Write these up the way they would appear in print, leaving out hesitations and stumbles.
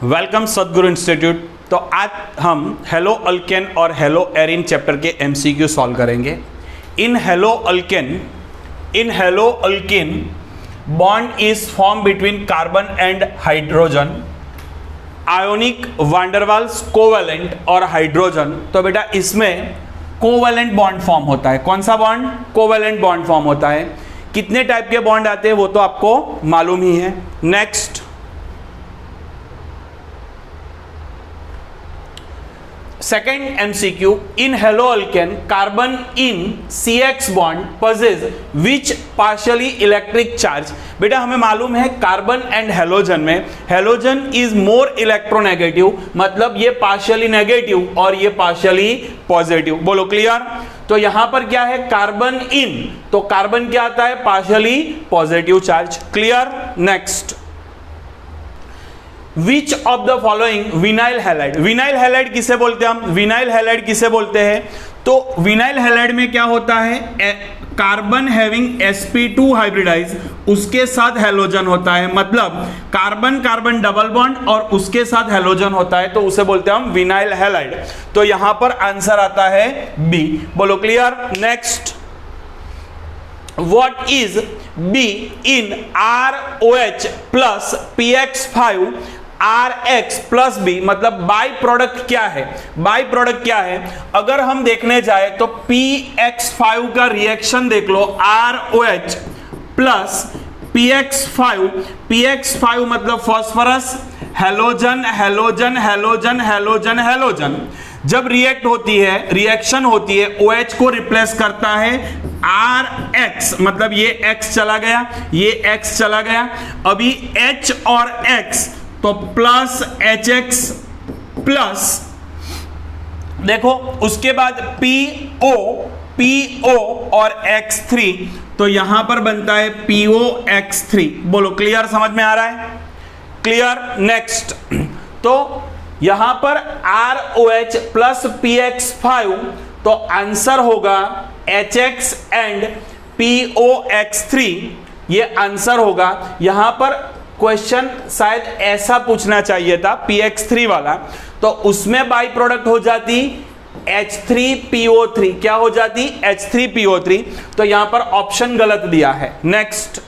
Welcome सदगुरु institute. तो आज हम हेलो अल्केन और हेलो एरिन चैप्टर के एमसीक्यू सॉल्व करेंगे। In haloalkane bond is form between carbon and hydrogen, ionic van der Waals covalent और हाइड्रोजन। तो बेटा इसमें कोवेलेंट बॉन्ड फॉर्म होता है। कौन सा बॉन्ड? कोवेलेंट बॉन्ड फॉर्म होता है। कितने टाइप के बॉन्ड आते हैं वो तो आपको मालूम ही है। Next, second MCQ, in hello alkane carbon in CX bond पजेज which partially electric charge. बेटा हमें मालूम है कार्बन एंड हेलोजन में हेलोजन इज मोर इलेक्ट्रोनेगेटिव, मतलब ये पार्शियली नेगेटिव और ये पार्शियली पॉजिटिव। बोलो क्लियर। तो यहां पर क्या है? कार्बन इन, तो कार्बन क्या आता है? Partially positive charge. Clear. Next, which of the following vinyl halide. Vinyl halide किसे बोलते हैं हम? विनाइल हैलाइड किसे बोलते हैं? तो विनाइल हैलाइड में क्या होता है? कार्बन हैविंग sp2 हाइब्रिडाइज, उसके साथ हेलोजन होता है, मतलब कार्बन कार्बन डबल बॉन्ड और उसके साथ हेलोजन होता है, तो उसे बोलते हैं हम विनाइल हैलाइड। तो यहां पर आंसर आता है बी। बोलो clear. Next, what is B in ROH plus PX5 RX plus B, मतलब बाई प्रोडक्ट क्या है? बाई प्रोडक्ट क्या है? अगर हम देखने जाए तो PX5 का रिएक्शन देख लो, ROH प्लस PX5 मतलब phosphorus, halogen halogen halogen halogen halogen. जब रिएक्ट होती है, रिएक्शन होती है, OH को रिप्लेस करता है RX, मतलब ये X चला गया, ये X चला गया, अभी H और X, तो प्लस HX प्लस, देखो उसके बाद PO और X3, तो यहां पर बनता है POX3। बोलो क्लियर, समझ में आ रहा है? क्लियर। नेक्स्ट, तो यहां पर ROH प्लस PX5, तो आंसर होगा HX एंड POX3, ये आंसर होगा। यहां पर क्वेश्चन शायद ऐसा पूछना चाहिए था PX3 वाला, तो उसमें बाई प्रोडक्ट हो जाती H3PO3। क्या हो जाती? H3PO3। तो यहां पर ऑप्शन गलत दिया है। Next,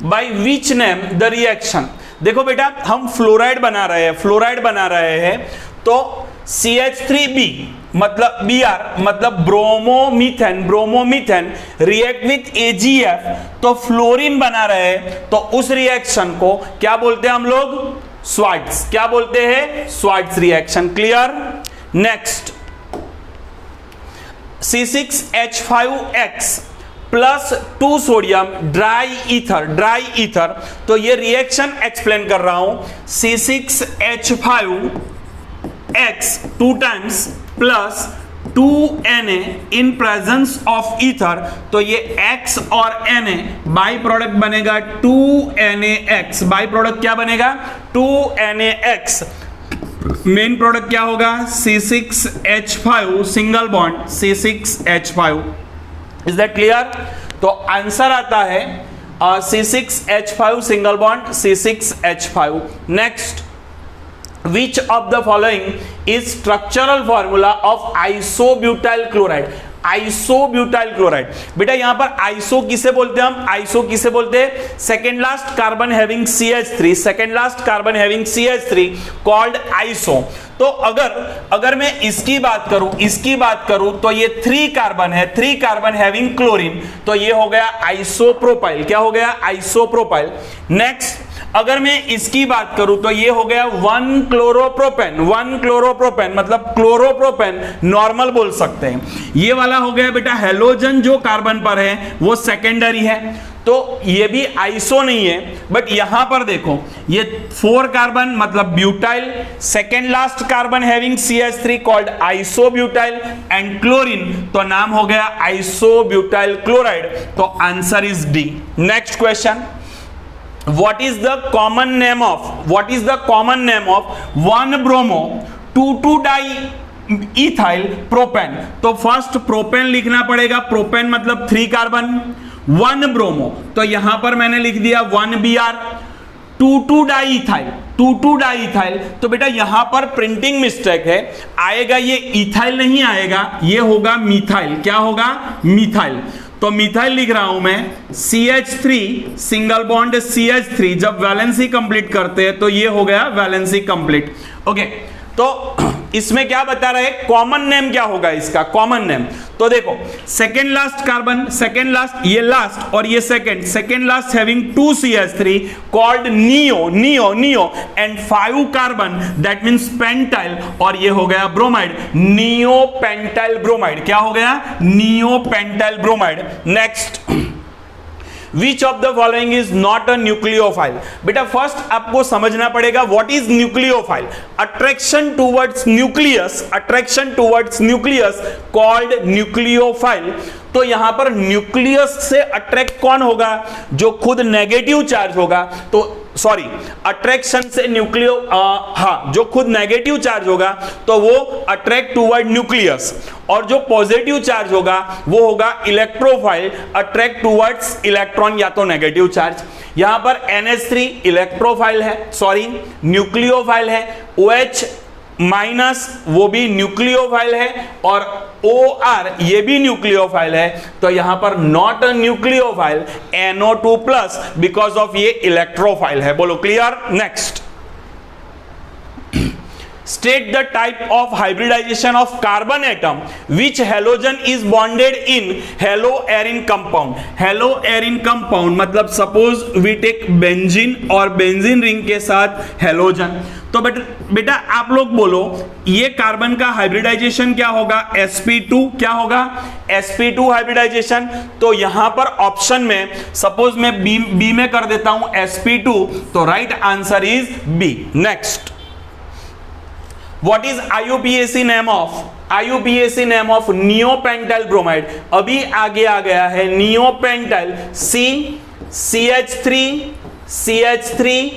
by which name the reaction. देखो बेटा हम फ्लोराइड बना रहे हैं, तो CH3B मतलब Br मतलब ब्रोमोमीथेन रिएक्ट विथ AgF, तो फ्लोरीन बना रहे हैं, तो उस रिएक्शन को क्या बोलते हैं हम लोग? स्वार्ट्ज। क्या बोलते हैं? Swarts reaction. Clear. Next, C6H5X plus 2 sodium dry ether, तो ये रिएक्शन एक्सप्लेन कर रहा हूं। C6H5X 2 times plus 2Na in presence of ether, तो ये X और Na बाई प्रोडक्ट बनेगा 2NaX। बाई प्रोडक्ट क्या बनेगा? 2NaX। मेन प्रोडक्ट क्या होगा? C6H5 single bond C6H5। Is that clear? तो आंसर आता है C6H5 single bond C6H5। Next, which of the following is structural formula of isobutyl chloride? Isobutyl chloride. बेटा यहां पर आइसो किसे बोलते हैं हम? आइसो किसे बोलते हैं? Second last carbon having CH3 called iso. तो अगर मैं इसकी बात करूं तो ये 3 कार्बन है, 3 कार्बन हैविंग क्लोरीन, तो ये हो गया आइसोप्रोपाइल। क्या हो गया? आइसोप्रोपाइल। नेक्स्ट, अगर मैं इसकी बात करूं तो ये हो गया 1 क्लोरोप्रोपेन, मतलब क्लोरोप्रोपेन नॉर्मल बोल सकते हैं। ये वाला हो गया बेटा हेलोजन, जो कार्बन पर है वो सेकेंडरी है, तो ये भी आइसो नहीं है। बट यहां पर देखो ये 4 कार्बन मतलब butyl, second last carbon having CH3 called isobutyl and chlorine, तो नाम हो गया आइसोब्यूटाइल क्लोराइड। तो answer is D. Next question, what is the common name of 1-bromo 2,2-diethyl propane। तो फर्स्ट प्रोपेन लिखना पड़ेगा, प्रोपेन मतलब 3 कार्बन, 1 ब्रोमो, तो यहां पर मैंने लिख दिया 1Br, 2,2 डाईइथाइल, 2,2 डाईइथाइल। तो बेटा यहां पर प्रिंटिंग मिस्टेक है, आएगा ये इथाइल नहीं आएगा, ये होगा मिथाइल। क्या होगा? मिथाइल। तो मिथाइल लिख रहा हूं मैं, CH3 सिंगल बॉन्ड CH3, जब वैलेंसी कंप्लीट करते हैं तो ये हो गया वैलेंसी कंप्लीट। ओके, तो इसमें क्या बता रहे हैं, कॉमन नेम क्या होगा इसका, कॉमन नेम। तो देखो second last carbon, second last, ये लास्ट और ये second last having 2 CH3 called neo, neo, neo and 5 carbon that means pentyl, और ये हो गया ब्रोमाइड, नियो पेंटाइल ब्रोमाइड। क्या हो गया? Neo pentyl bromide. Next, Which of the following is not a nucleophile? बेटा फर्स्ट आपको समझना पड़ेगा what is nucleophile. Attraction towards nucleus, attraction towards nucleus called nucleophile. तो यहां पर न्यूक्लियस से अट्रैक्ट कौन होगा? जो खुद नेगेटिव चार्ज होगा। तो सॉरी, अट्रैक्शन से न्यूक्लियो हाँ, जो खुद नेगेटिव चार्ज होगा तो वो अट्रैक्ट टुवर्ड न्यूक्लियस, और जो पॉजिटिव चार्ज होगा वो होगा इलेक्ट्रोफाइल, अट्रैक्ट टुवर्ड्स इलेक्ट्रॉन या तो नेगेटिव चार्ज। यहां पर NH3 इलेक्ट्रोफाइल है, सॉरी न्यूक्लियोफाइल है, OH माइनस वो भी न्यूक्लियोफाइल है, और OR ये भी न्यूक्लियोफाइल है। तो यहां पर not a nucleophile, NO2 plus, because of ये इलेक्ट्रोफाइल है। बोलो clear? Next, state the type of hybridization of carbon atom which halogen is bonded in haloarine compound। haloarine compound मतलब सपोज वी टेक बेंजीन और benzene ring के साथ halogen. तो बेटा आप लोग बोलो ये कार्बन का हाइब्रिडाइजेशन क्या होगा? sp2। क्या होगा? sp2 hybridisation. तो यहां पर ऑप्शन में सपोज मैं बी में कर देता हूं sp2, तो right answer is B. Next, What is IUPAC name of? IUPAC name of neopentyl bromide। अभी आगे आ गया है neopentyl, C, CH3, CH3,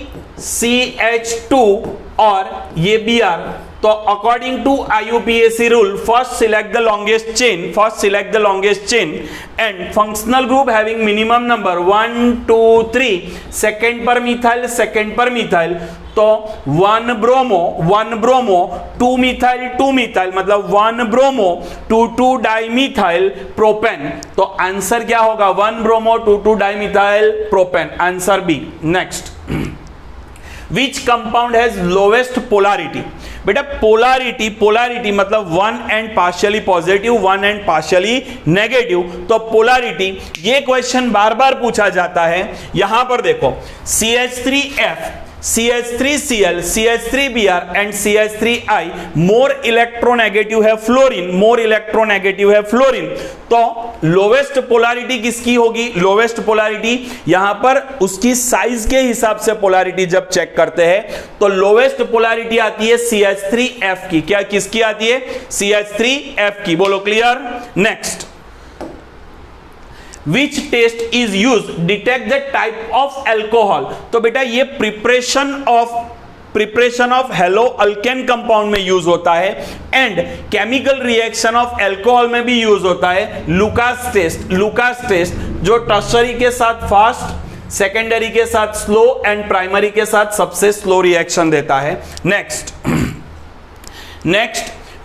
CH2 और ये Br। तो according to IUPAC rule, first select the longest chain, first select the longest chain and functional group having minimum number 1 2 3, second पर methyl, second पर methyl. तो 1 ब्रोमो 1 ब्रोमो, 2 मिथाइल 2 मिथाइल, मतलब 1 bromo 2 dimethyl propane. तो answer क्या होगा? 1 bromo 2 dimethyl propane, answer B. Next, Which compound has lowest polarity? बेटा polarity मतलब 1 end partially positive, 1 end partially negative. तो पोलारिटी ये क्वेश्चन बार बार पूछा जाता है। यहां पर देखो CH3F, CH3Cl, CH3Br एंड CH3I मोर इलेक्ट्रोनेगेटिव है फ्लोरीन, मोर इलेक्ट्रोनेगेटिव है फ्लोरीन। तो लोवेस्ट पोलैरिटी किसकी होगी? लोवेस्ट पोलैरिटी यहां पर उसकी साइज के हिसाब से पोलैरिटी जब चेक करते हैं तो लोवेस्ट पोलैरिटी आती है CH3F की। क्या किसकी आती है? CH3F की। बोलो clear? Next, Which test is used detect the type of alcohol? तो बेटा ये preparation of hello alkane compound में यूज होता है and chemical reaction of alcohol में भी यूज होता है। लुकास टेस्ट जो टर्शरी के साथ फास्ट, सेकेंडरी के साथ स्लो एंड प्राइमरी के साथ सबसे स्लो रिएक्शन देता है। Next,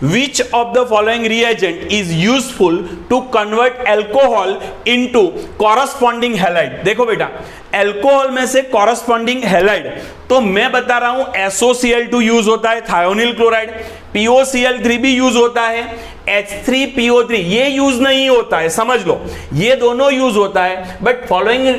Which of the following reagent is useful to convert alcohol into corresponding halide? देखो बेटा अल्कोहल में से corresponding halide तो मैं बता रहा हूं SOCl2 यूज होता है, थायोनिल क्लोराइड, POCl3 भी यूज होता है, H3PO3 ये यूज नहीं होता है, समझ लो ये दोनों यूज होता है। But following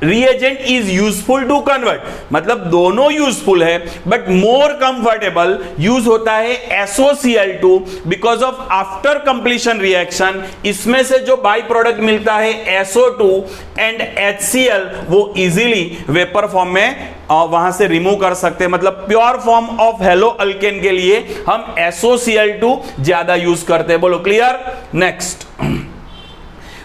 reagent is useful to convert, मतलब दोनों यूजफुल है बट मोर कंफर्टेबल यूज होता है SOCl2 because of after completion reaction इसमें से जो बाई प्रोडक्ट मिलता है SO2 एंड HCl वो इजीली वेपर फॉर्म में वहां से रिमूव कर सकते हैं। मतलब pure form of hello alkane के लिए हम SOCl2 ज्यादा यूज करते हैं। बोलो clear? Next,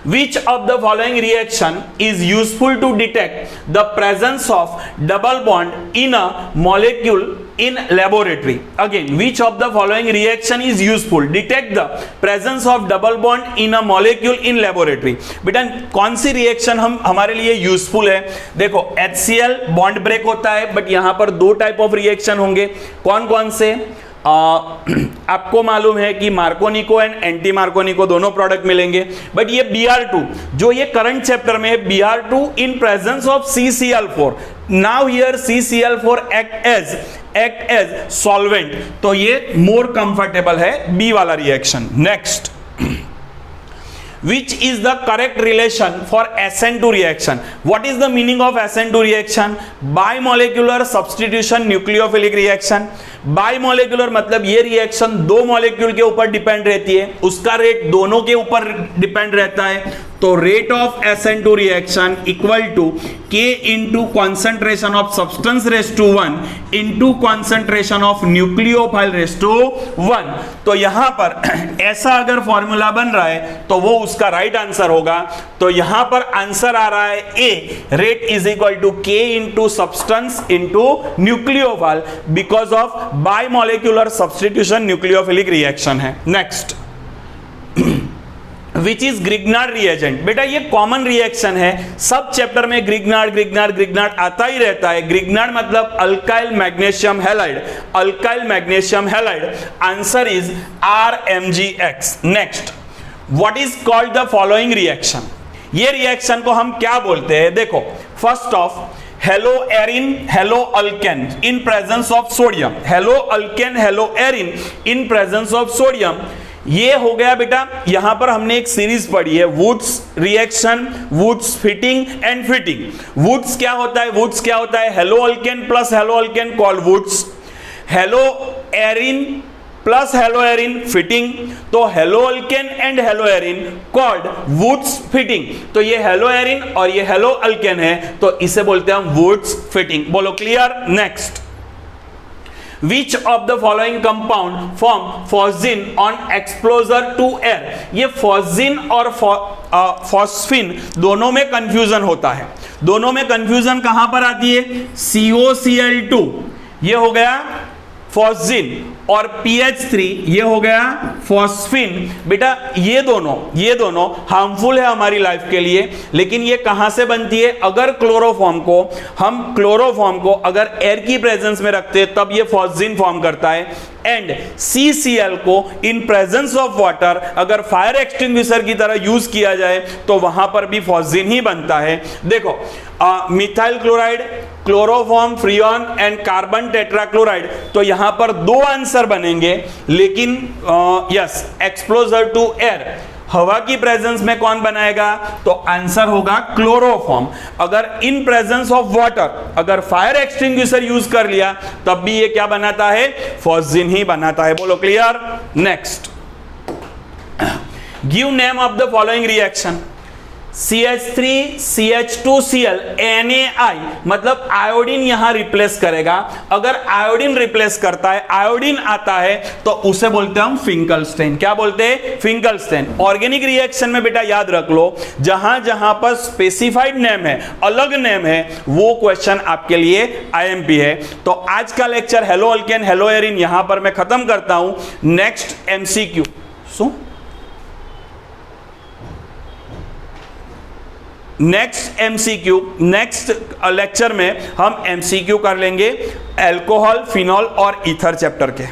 Which of the following reaction is useful to detect the presence of double bond in a molecule in laboratory. Again, which of the following reaction is useful? Detect the presence of double bond in a molecule in laboratory. बेटा कौन सी reaction हमारे लिए useful है? देखो HCl bond break होता है, but यहां पर दो टाइप ऑफ रिएक्शन होंगे. कौन कौन से? आपको मालूम है कि मार्कोनिको एंड एंटी मार्कोनिको दोनों प्रोडक्ट मिलेंगे, बट ये Br2 जो ये करंट चैप्टर में है, Br2 in presence of CCl4. Now here CCl4 act as solvent, तो ये मोर कंफर्टेबल है बी वाला reaction. Next, which is the correct relation for SN2 reaction? What is the meaning of SN2 reaction? Bimolecular substitution nucleophilic reaction. बाइमोलेक्युलर मतलब ये reaction दो molecule के ऊपर depend रहती है, उसका रेट दोनों के ऊपर डिपेंड रहता है. तो rate of SN2 reaction equal to K into concentration of substance raise to 1 into concentration of nucleophile raise to 1. तो यहां पर ऐसा अगर फॉर्मूला बन रहा है तो वो उसका राइट आंसर होगा. तो यहां पर आंसर आ रहा है A, rate is equal to K into substance into nucleophile because of bimolecular substitution nucleophilic reaction है. Next, which is Grignard reagent. बेटा ये कॉमन रिएक्शन है, सब चैप्टर में ग्रिग्नार्ड आता ही रहता है. ग्रिग्नार्ड मतलब alkyl magnesium halide, alkyl magnesium halide. Answer is RMgX. Next, what is called the following reaction. ये रिएक्शन को हम क्या बोलते हैं? देखो, first of hello Erin hello alkane in presence of sodium, hello alkane hello Erin in presence of sodium. ये हो गया बेटा. यहां पर हमने एक सीरीज पढ़ी है, Wurtz reaction, Wurtz Fittig and Fittig. Wurtz क्या होता है? वुड्स क्या होता है? Haloalkane plus haloalkane called Wurtz. Haloarene plus haloarene Fittig, तो haloalkane and haloarene called Wurtz Fittig. तो ये हेलो एरिन और ये हेलो अल्केन है, तो इसे बोलते हैं हम वुड्स फिटिंग. बोलो clear. Next, Which of the following compound form phosgene on exposure to air? ये phosgene और phosphine दोनों में कंफ्यूजन होता है. दोनों में कंफ्यूजन कहां पर आती है? COCl2 ये हो गया phosgene और PH3 ये हो गया फॉस्फिन. बेटा ये दोनों हार्मफुल है हमारी लाइफ के लिए, लेकिन ये कहां से बनती है? अगर क्लोरोफॉर्म को अगर एयर की प्रेजेंस में रखते हैं तब ये फॉस्फिन फॉर्म करता है. एंड CCl को इन प्रेजेंस ऑफ वाटर अगर फायर एक्सटिंग्विशर की तरह यूज किया जाए तो वहां पर भी फॉस्फिन ही बनता है. देखो, methyl chloride, chloroform, freon and carbon tetrachloride, तो यहां पर दो आंसर बनेंगे, लेकिन यस, एक्सपोजर टू एयर, हवा की प्रेजेंस में कौन बनाएगा? तो आंसर होगा क्लोरोफॉर्म. अगर इन प्रेजेंस ऑफ वाटर अगर फायर एक्सटिंग्विशर यूज कर लिया तब भी ये क्या बनाता है? फॉस्फिन ही बनाता है. बोलो clear. Next, give name of the following reaction. CH3 CH2Cl NaI मतलब आयोडीन यहां रिप्लेस करेगा. अगर आयोडीन रिप्लेस करता है, आयोडीन आता है, तो उसे बोलते हैं हम फिंकलस्टेन. क्या बोलते हैं? फिंकलस्टेन. ऑर्गेनिक रिएक्शन में बेटा याद रख लो, जहां जहां पर स्पेसिफाइड नेम है, अलग नेम है, वो क्वेश्चन आपके लिए IMP है. तो आज का lecture hello alkane hello Erin यहां पर मैं खत्म करता हूं. Next MCQ. Next MCQ, next lecture में हम MCQ कर लेंगे अल्कोहल, फिनॉल और ईथर चैप्टर के.